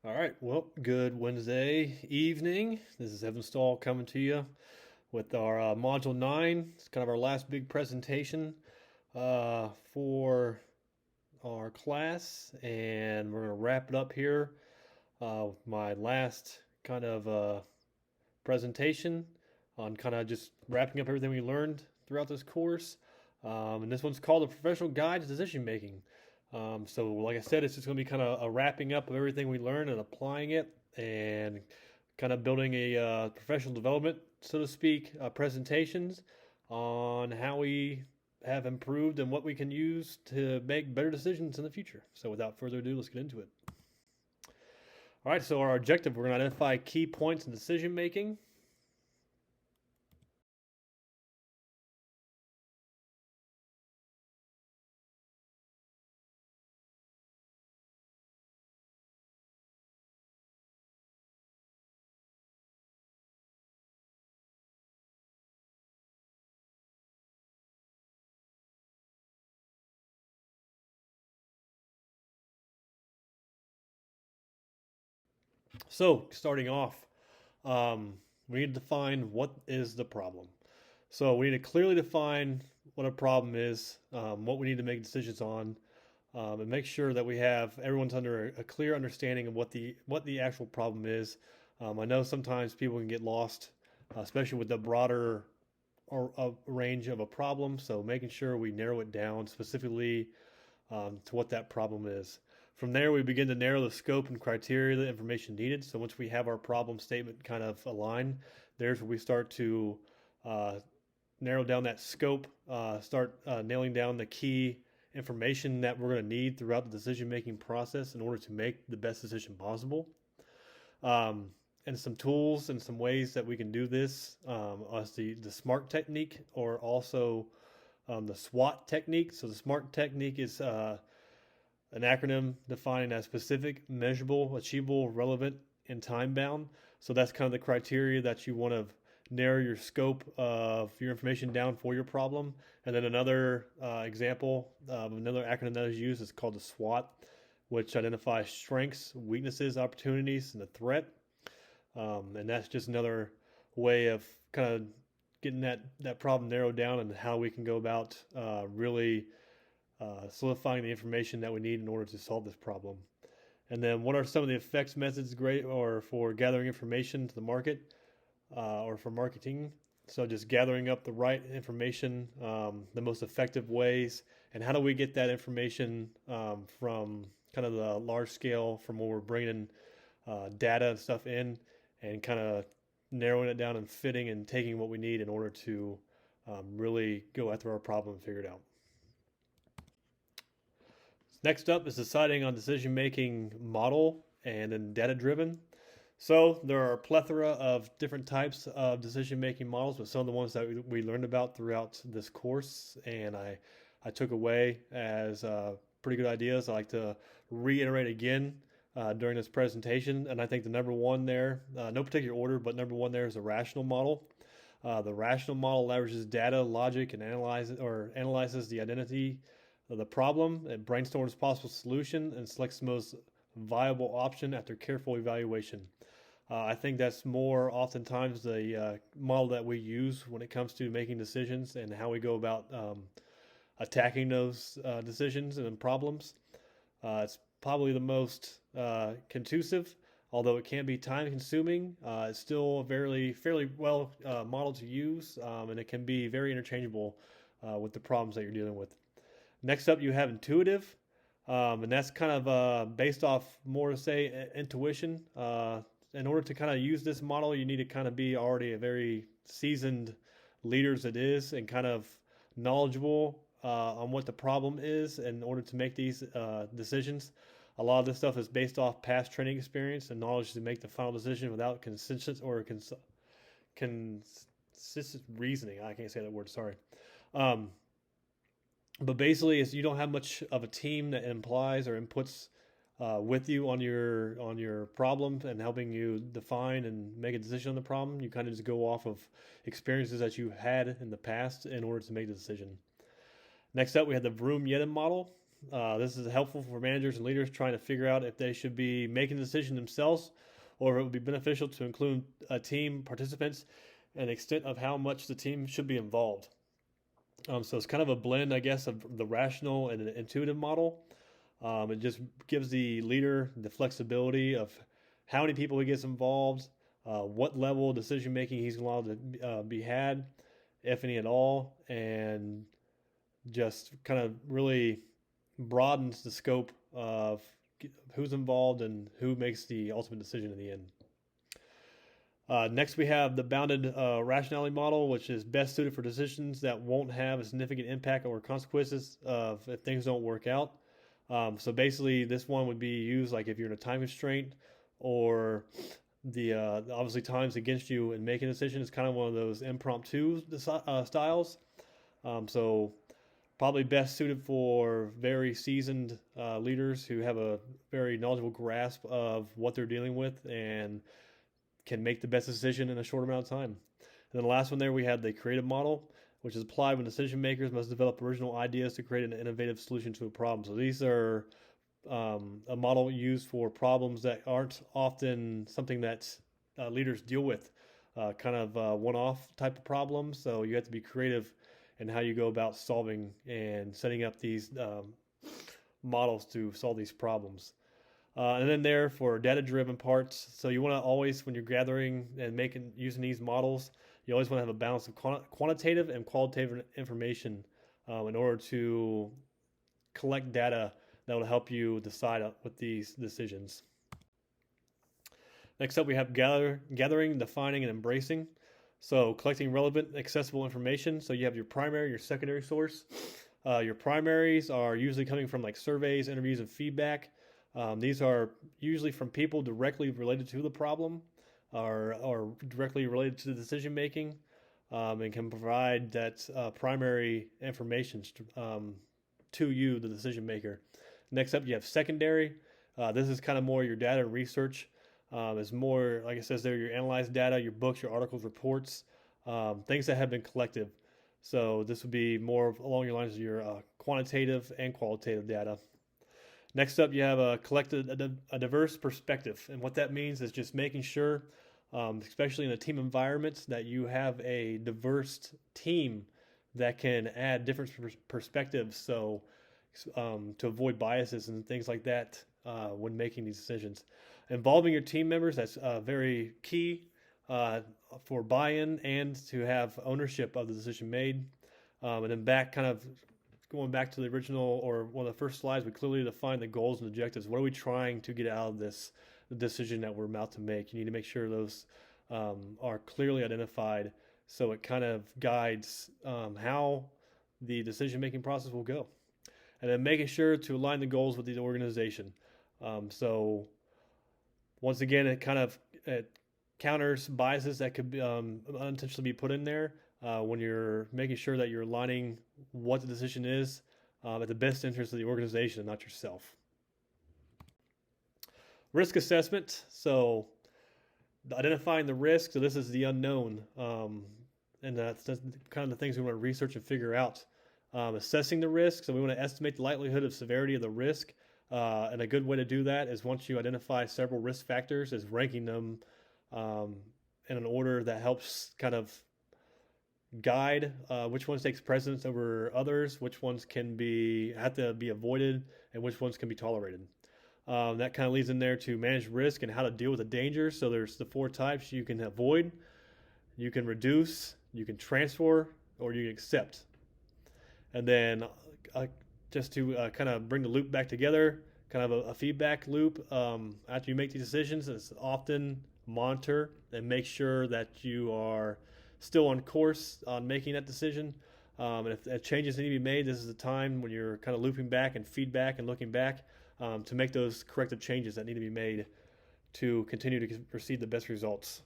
All right. Well, good Wednesday evening. This is Evan Stahl coming to you with our Module 9. It's kind of our last big presentation for our class, and we're going to wrap it up here with my last kind of presentation on kind of just wrapping up everything we learned throughout this course. And this one's called A Professional Guide to Decision Making. So, like I said, it's just going to be kind of a wrapping up of everything we learned and applying it and kind of building a professional development, so to speak, presentations on how we have improved and what we can use to make better decisions in the future. So, without further ado, let's get into it. All right, so our objective, we're going to identify key points in decision making. So, starting off, um, we need to define what is the problem. So, we need to clearly define what a problem is, what we need to make decisions on, and make sure that we have everyone's under a clear understanding of what the actual problem is. I know sometimes people can get lost, especially with the broader or range of a problem. So, making sure we narrow it down specifically to what that problem is. From there, we begin to narrow the scope and criteria of the information needed. So once we have our problem statement kind of aligned, there's where we start to uh, narrow down that scope, start nailing down the key information that we're going to need throughout the decision making process in order to make the best decision possible. Um, and some tools and some ways that we can do this as the SMART technique, or also the SWOT technique. So the SMART technique is an acronym defining as specific, measurable, achievable, relevant, and time bound. So that's kind of the criteria that you want to narrow your scope of your information down for your problem. And then another example of another acronym that is used is called the SWOT, which identifies strengths, weaknesses, opportunities, and the threat. And that's just another way of kind of getting that problem narrowed down and how we can go about really solidifying the information that we need in order to solve this problem. And then what are some of the effects methods great or for gathering information to the market or for marketing? So just gathering up the right information, the most effective ways, and how do we get that information from kind of the large scale from where we're bringing data and stuff in, and kind of narrowing it down and fitting and taking what we need in order to really go after our problem and figure it out. Next up is deciding on decision making model and then data driven. So there are a plethora of different types of decision making models, but some of the ones that we learned about throughout this course and I took away as pretty good ideas. I like to reiterate again during this presentation. And I think the number one there, no particular order, but number one there is a rational model. The rational model leverages data, logic, and analyzes the identity of the problem. It brainstorms possible solution and selects the most viable option after careful evaluation. I think that's more oftentimes the model that we use when it comes to making decisions and how we go about attacking those decisions and problems. It's probably the most conducive, although it can be time consuming. It's still fairly well modeled to use, and it can be very interchangeable with the problems that you're dealing with. Next up, you have intuitive, and that's kind of based off more to say intuition. In order to kind of use this model, you need to kind of be already a very seasoned leader as it is and kind of knowledgeable on what the problem is in order to make these decisions. A lot of this stuff is based off past training experience and knowledge to make the final decision without consistent or consistent reasoning. I can't say that word, sorry. But basically, you don't have much of a team that implies or inputs with you on your problem and helping you define and make a decision on the problem. You kind of just go off of experiences that you had in the past in order to make the decision. Next up, we have the Vroom-Yedem model. This is helpful for managers and leaders trying to figure out if they should be making the decision themselves or if it would be beneficial to include team participants and the extent of how much the team should be involved. So it's kind of a blend, I guess, of the rational and the intuitive model. It just gives the leader the flexibility of how many people he gets involved, what level of decision making he's allowed to be had, if any at all, and just kind of really broadens the scope of who's involved and who makes the ultimate decision in the end. Next, we have the bounded rationality model, which is best suited for decisions that won't have a significant impact or consequences if things don't work out. So basically, this one would be used like if you're in a time constraint or the obviously times against you in making a decision. It's kind of one of those impromptu styles. So probably best suited for very seasoned leaders who have a very knowledgeable grasp of what they're dealing with and can make the best decision in a short amount of time. And then the last one there, we have the creative model, which is applied when decision makers must develop original ideas to create an innovative solution to a problem. So these are a model used for problems that aren't often something that leaders deal with, kind of one-off type of problems. So you have to be creative in how you go about solving and setting up these models to solve these problems. And then there for data-driven parts, so you want to always, when you're gathering and using these models, you always want to have a balance of quantitative and qualitative information in order to collect data that will help you decide with these decisions. Next up, we have gathering, defining, and embracing. So collecting relevant, accessible information. So you have your primary, your secondary source. Your primaries are usually coming from like surveys, interviews, and feedback. These are usually from people directly related to the problem or directly related to the decision making and can provide that primary information to you, the decision maker. Next up, you have secondary. This is kind of more your data and research. It's more, like it says there, your analyzed data, your books, your articles, reports, things that have been collected. So this would be more along your lines of your quantitative and qualitative data. Next up, you have a diverse perspective. And what that means is just making sure, especially in a team environment, that you have a diverse team that can add different perspectives. So to avoid biases and things like that when making these decisions. Involving your team members, that's very key for buy-in and to have ownership of the decision made. And then going back to the original or one of the first slides, we clearly define the goals and objectives. What are we trying to get out of this decision that we're about to make? You need to make sure those are clearly identified so it kind of guides how the decision-making process will go. And then making sure to align the goals with the organization. So once again, it counters biases that could be, unintentionally be put in there when you're making sure that you're aligning what the decision is at the best interest of the organization and not yourself. Risk assessment. So identifying the risk. So this is the unknown. And that's kind of the things we want to research and figure out. Assessing the risk. So we want to estimate the likelihood of severity of the risk. And a good way to do that is once you identify several risk factors, is ranking them in an order that helps kind of guide which ones takes precedence over others, which ones have to be avoided, and which ones can be tolerated. That kind of leads in there to manage risk and how to deal with the dangers. So there's the 4 types. You can avoid, you can reduce, you can transfer, or you can accept. And then just to kind of bring the loop back together, kind of a feedback loop. After you make these decisions, it's often monitor and make sure that you are still on course on making that decision. And if changes need to be made, this is the time when you're kind of looping back and feedback and looking back to make those corrective changes that need to be made to continue to receive the best results.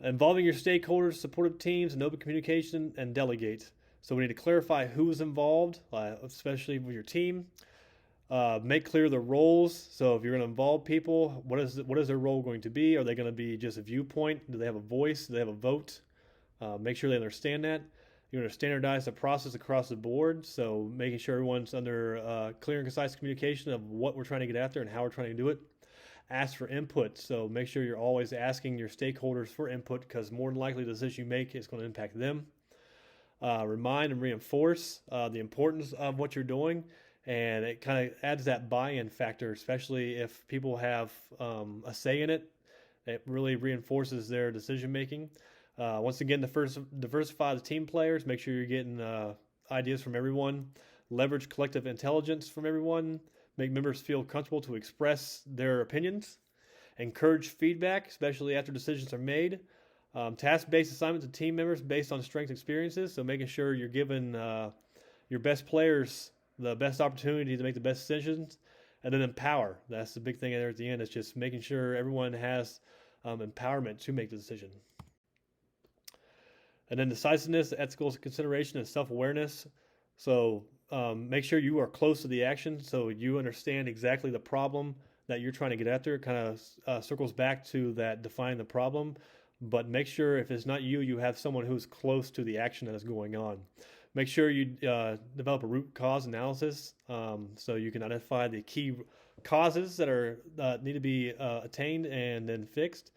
Involving your stakeholders, supportive teams, and open communication, and delegate. So we need to clarify who's involved, especially with your team. Make clear the roles. So if you're going to involve people, what is their role going to be? Are they going to be just a viewpoint? Do they have a voice? Do they have a vote? Make sure they understand that. You want to standardize the process across the board, so making sure everyone's under clear and concise communication of what we're trying to get after and how we're trying to do it. Ask for input, so make sure you're always asking your stakeholders for input, because more than likely the decision you make is going to impact them. Remind and reinforce the importance of what you're doing, and it kind of adds that buy-in factor, especially if people have a say in it. It really reinforces their decision making. Once again, diversify the team players. Make sure you're getting ideas from everyone. Leverage collective intelligence from everyone. Make members feel comfortable to express their opinions. Encourage feedback, especially after decisions are made. Task-based assignments to team members based on strengths and experiences. So making sure you're giving your best players the best opportunity to make the best decisions. And then empower. That's the big thing there at the end. It's just making sure everyone has empowerment to make the decision. And then decisiveness, ethical consideration, and self-awareness. So make sure you are close to the action, so you understand exactly the problem that you're trying to get after. It kind of circles back to that define the problem, but make sure if it's not you, you have someone who's close to the action that is going on. Make sure you develop a root cause analysis, so you can identify the key causes that are need to be attained and then fixed,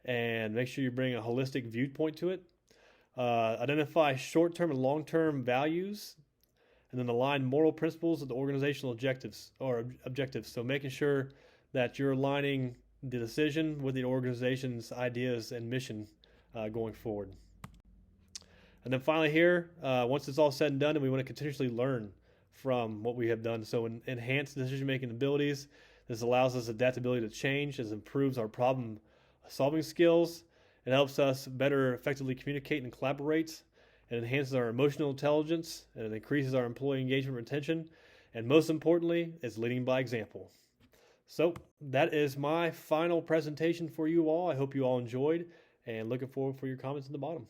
and make sure you bring a holistic viewpoint to it. Identify short-term and long-term values, and then align moral principles with the organizational objectives. So making sure that you're aligning the decision with the organization's ideas and mission going forward. And then finally here, once it's all said and done, and we want to continuously learn from what we have done. So enhance decision-making abilities. This allows us adaptability to change. This improves our problem-solving skills. It helps us better effectively communicate and collaborate. It enhances our emotional intelligence, and it increases our employee engagement and retention. And most importantly, it's leading by example. So that is my final presentation for you all. I hope you all enjoyed, and looking forward for your comments in the bottom.